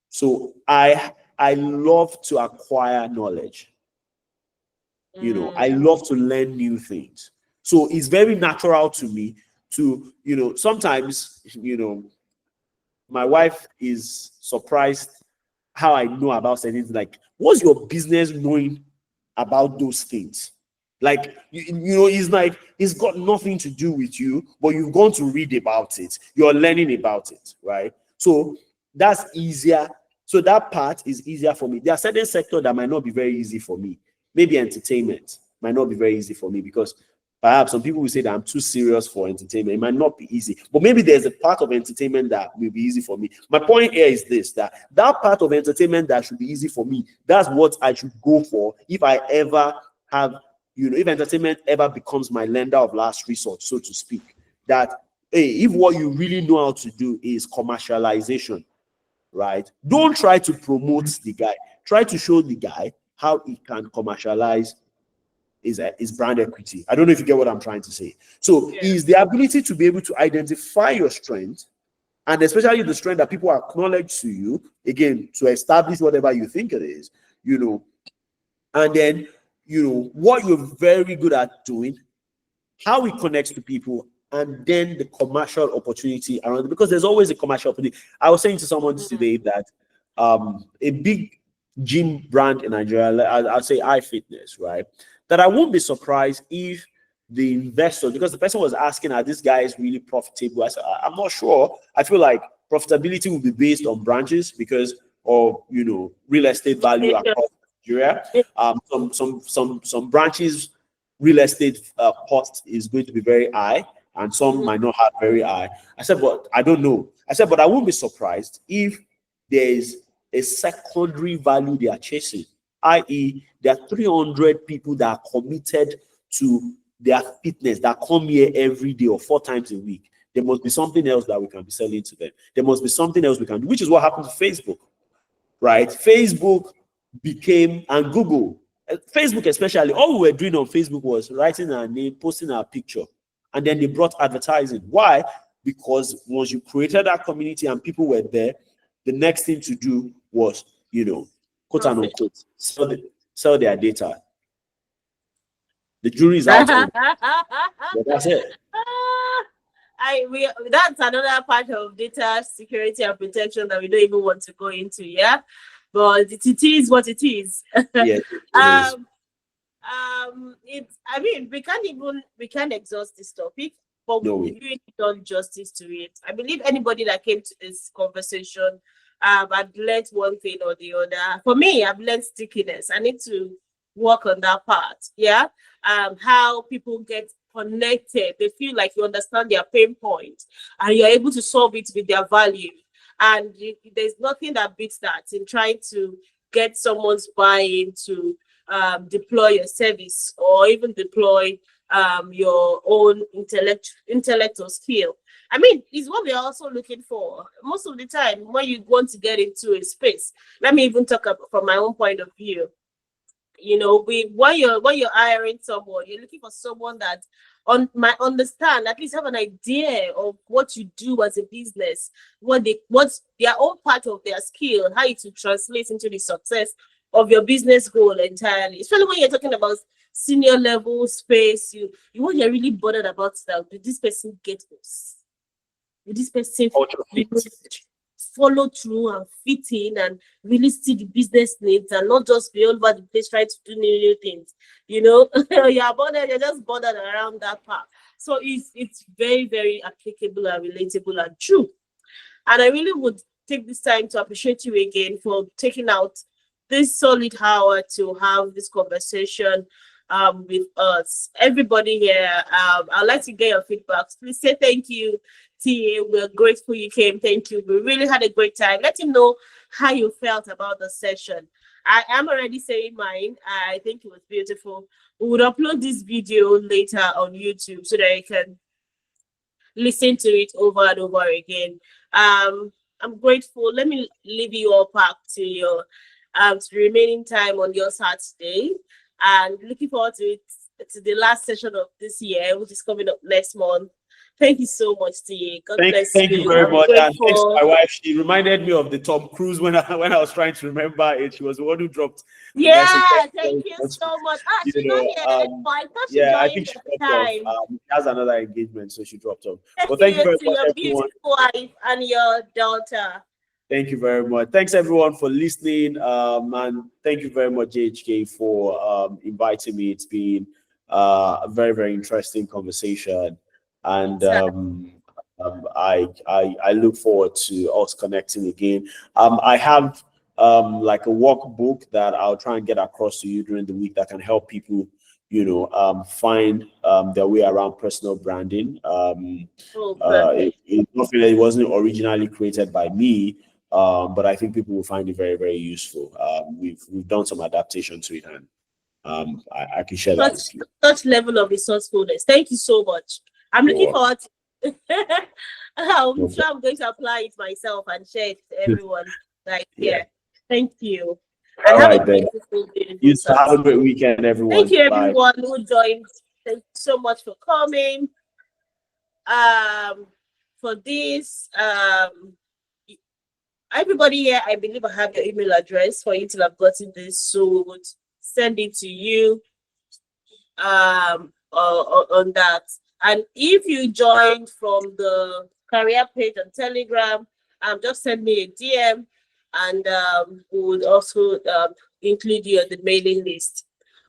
So I love to acquire knowledge. You know, I love to learn new things. So it's very natural to me to, you know, sometimes, you know, my wife is surprised how I know about certain things. Like, what's your business knowing about those things? Like, you know, it's like it's got nothing to do with you, but you've gone to read about it. You're learning about it, right? So that's easier. So that part is easier for me. There are certain sectors that might not be very easy for me. Maybe entertainment might not be very easy for me because perhaps some people will say that I'm too serious for entertainment. It might not be easy, but maybe there's a part of entertainment that will be easy for me. My point here is this, that part of entertainment that should be easy for me, that's what I should go for if I ever have, you know, if entertainment ever becomes my lender of last resort, so to speak. That, hey, if what you really know how to do is commercialization, right? Don't try to promote the guy. Try to show the guy how he can commercialize his brand equity. I don't know if you get what I'm trying to say. So is the ability to be able to identify your strength, and especially the strength that people acknowledge to you, again, to establish whatever you think it is, you know, and then, you know, what you're very good at doing, how it connects to people, and then the commercial opportunity around it, because there's always a commercial opportunity. I was saying to someone today that a big gym brand in Nigeria, I'll say iFitness, right? That I won't be surprised if the investor, because the person was asking, are these guys really profitable? I said, I'm not sure. I feel like profitability will be based on branches because of, you know, real estate value across Nigeria. Some branches, real estate cost is going to be very high, and some might not have very high. I said, but I don't know. I said, but I won't be surprised if there is a secondary value they are chasing, i.e., there are 300 people that are committed to their fitness that come here every day or 4 times a week. There must be something else that we can be selling to them. There must be something else we can do, which is what happened to Facebook, right? Facebook became, and Google, Facebook especially, all we were doing on Facebook was writing our name, posting our picture, and then they brought advertising. Why? Because once you created that community and people were there, the next thing to do was, you know, quote and unquote, sell their data. The jury is out on. But that's it. That's another part of data security and protection that we don't even want to go into, yeah. But it is what it is. Yes, I mean, we can't exhaust this topic, but we've really done justice to it. I believe anybody that came to this conversation, I've learned one thing or the other. For me, I've learned stickiness. I need to work on that part. Yeah. How people get connected. They feel like you understand their pain point and you're able to solve it with their value. And there's nothing that beats that in trying to get someone's buy-in to deploy your service or even deploy your own intellect or skill. I mean, it's what we're also looking for. Most of the time, when you want to get into a space, let me even talk about from my own point of view. You know, when you're hiring someone, you're looking for someone that might understand, at least have an idea of what you do as a business, what's their own part of their skill, how it will translate into the success of your business goal entirely. Especially when you're talking about senior level space, you want you're really bothered about stuff. Did this person get us? Did this person follow through and fit in and really see the business needs and not just be all over the place trying to do new things? You know, you're just bothered around that part. So it's very, very applicable and relatable and true. And I really would take this time to appreciate you again for taking out this solid hour to have this conversation with us. Everybody here, I'd like to get your feedback. Please say thank you, TA. We're grateful you came. Thank you. We really had a great time. Let him know how you felt about the session. I am already saying mine. I think it was beautiful. We would upload this video later on YouTube so that you can listen to it over and over again. I'm grateful. Let me leave you all back to your to the remaining time on your Saturday, and looking forward to it, to the last session of this year, which is coming up next month. Thank you so much, TA. God bless Thank you you. very I'm much. And thanks to grateful. my wife. She reminded me of the Tom Cruise when I was trying to remember it. She was the one who dropped the message. Yeah, thank you But, so much. Ah, you she's not know, here, but I thought she yeah, I think joined she at the dropped off. time. She has another engagement, so she dropped off. Thank But thank you you very to much, your everyone. beautiful wife and your daughter. Thank you very much. Thanks everyone for listening. And thank you very much, JHK, for inviting me. It's been a very, very interesting conversation. And I look forward to us connecting again. I have like a workbook that I'll try and get across to you during the week that can help people, find their way around personal branding. Oh, perfect. It wasn't originally created by me, but I think people will find it very, very useful. We've done some adaptation to it, and I can share that with you. Such level of resourcefulness. Thank you so much. I'm You're looking welcome. forward to I'm No sure I'm going to apply it myself and share it to problem. everyone right Yeah. here. Thank you. All And have a right then. beautiful, beautiful You too. Have a Saturday. great weekend, Thank everyone. you, Bye. everyone who joined. Thank you so much for coming. For this, everybody here, I believe I have your email address for you to have gotten this, so we'll send it to you on that. And if you joined from the career page on Telegram, just send me a DM, and we would also include you on the mailing list.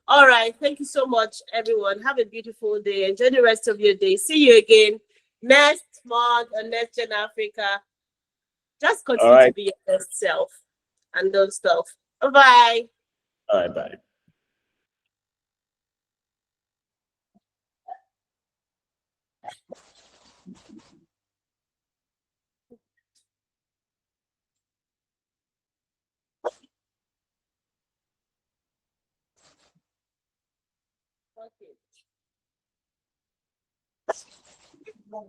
All right. Thank you so much, everyone. Have a beautiful day. Enjoy the rest of your day. See you again next month on Next Gen Africa. Just All continue to right. be your best self and don't stop. Bye-bye. All right. Bye. Okay.